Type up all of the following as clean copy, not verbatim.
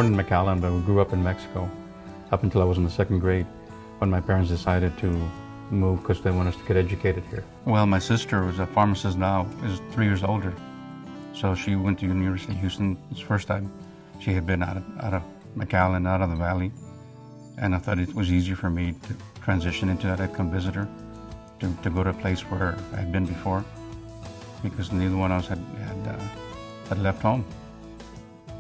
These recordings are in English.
born in McAllen, but we grew up in Mexico up until I was in the second grade when my parents decided to move because they wanted us to get educated here. Well, my sister was a pharmacist now, is 3 years older. So she went to University of Houston. It's the first time she had been out of McAllen, out of the valley. And I thought it was easier for me to transition into that. I'd come visit her, to go to a place where I had been before, because neither one of us had left home.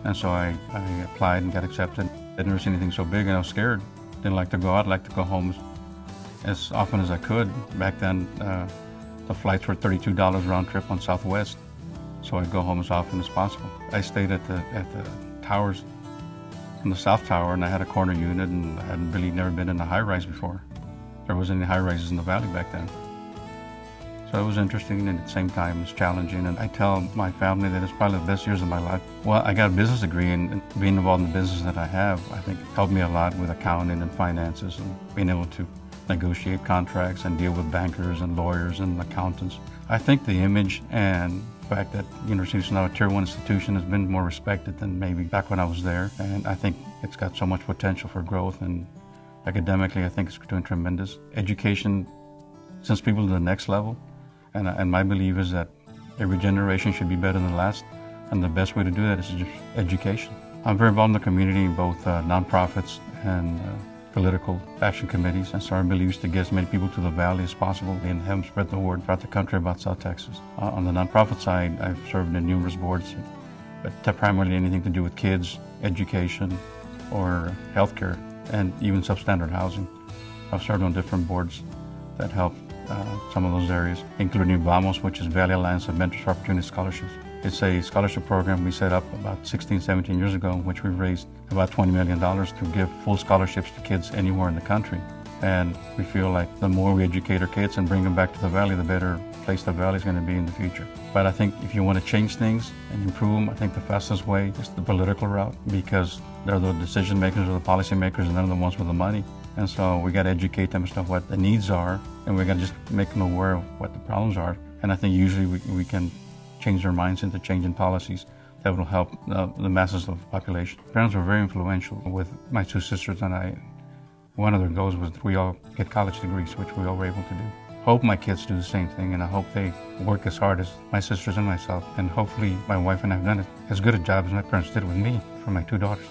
And so I applied and got accepted. I'd never seen anything so big, and I was scared. Didn't like to go out, liked to go home as often as I could. Back then, the flights were $32 round trip on Southwest, so I'd go home as often as possible. I stayed at the towers, in the South Tower, and I had a corner unit, and I hadn't really never been in a high-rise before. There wasn't any high-rises in the valley back then. So it was interesting, and at the same time it was challenging. And I tell my family that it's probably the best years of my life. Well, I got a business degree, and being involved in the business that I have, I think helped me a lot with accounting and finances and being able to negotiate contracts and deal with bankers and lawyers and accountants. I think the image and the fact that University is now a Tier 1 institution has been more respected than maybe back when I was there. And I think it's got so much potential for growth, and academically I think it's doing tremendous. Education sends people to the next level. And my belief is that every generation should be better than the last, and the best way to do that is just education. I'm very involved in the community, in both nonprofits and political action committees, and so our belief is to get as many people to the valley as possible and have them spread the word throughout the country about South Texas. On the nonprofit side, I've served in numerous boards, but primarily anything to do with kids, education, or healthcare, and even substandard housing. I've served on different boards that help some of those areas, including VAMOS, which is Valley Alliance of Mentors for Opportunity Scholarships. It's a scholarship program we set up about 16, 17 years ago, in which we raised about $20 million to give full scholarships to kids anywhere in the country. And we feel like the more we educate our kids and bring them back to the valley, the better place the valley is going to be in the future. But I think if you want to change things and improve them, I think the fastest way is the political route, because they're the decision makers or the policy makers, and they're the ones with the money. And so we got to educate them as to what the needs are, and we got to just make them aware of what the problems are. And I think usually we can change their minds into changing policies that will help the masses of the population. Parents were very influential with my two sisters and I. One of their goals was that we all get college degrees, which we all were able to do. Hope my kids do the same thing, and I hope they work as hard as my sisters and myself. And hopefully my wife and I have done as good a job as my parents did with me for my two daughters.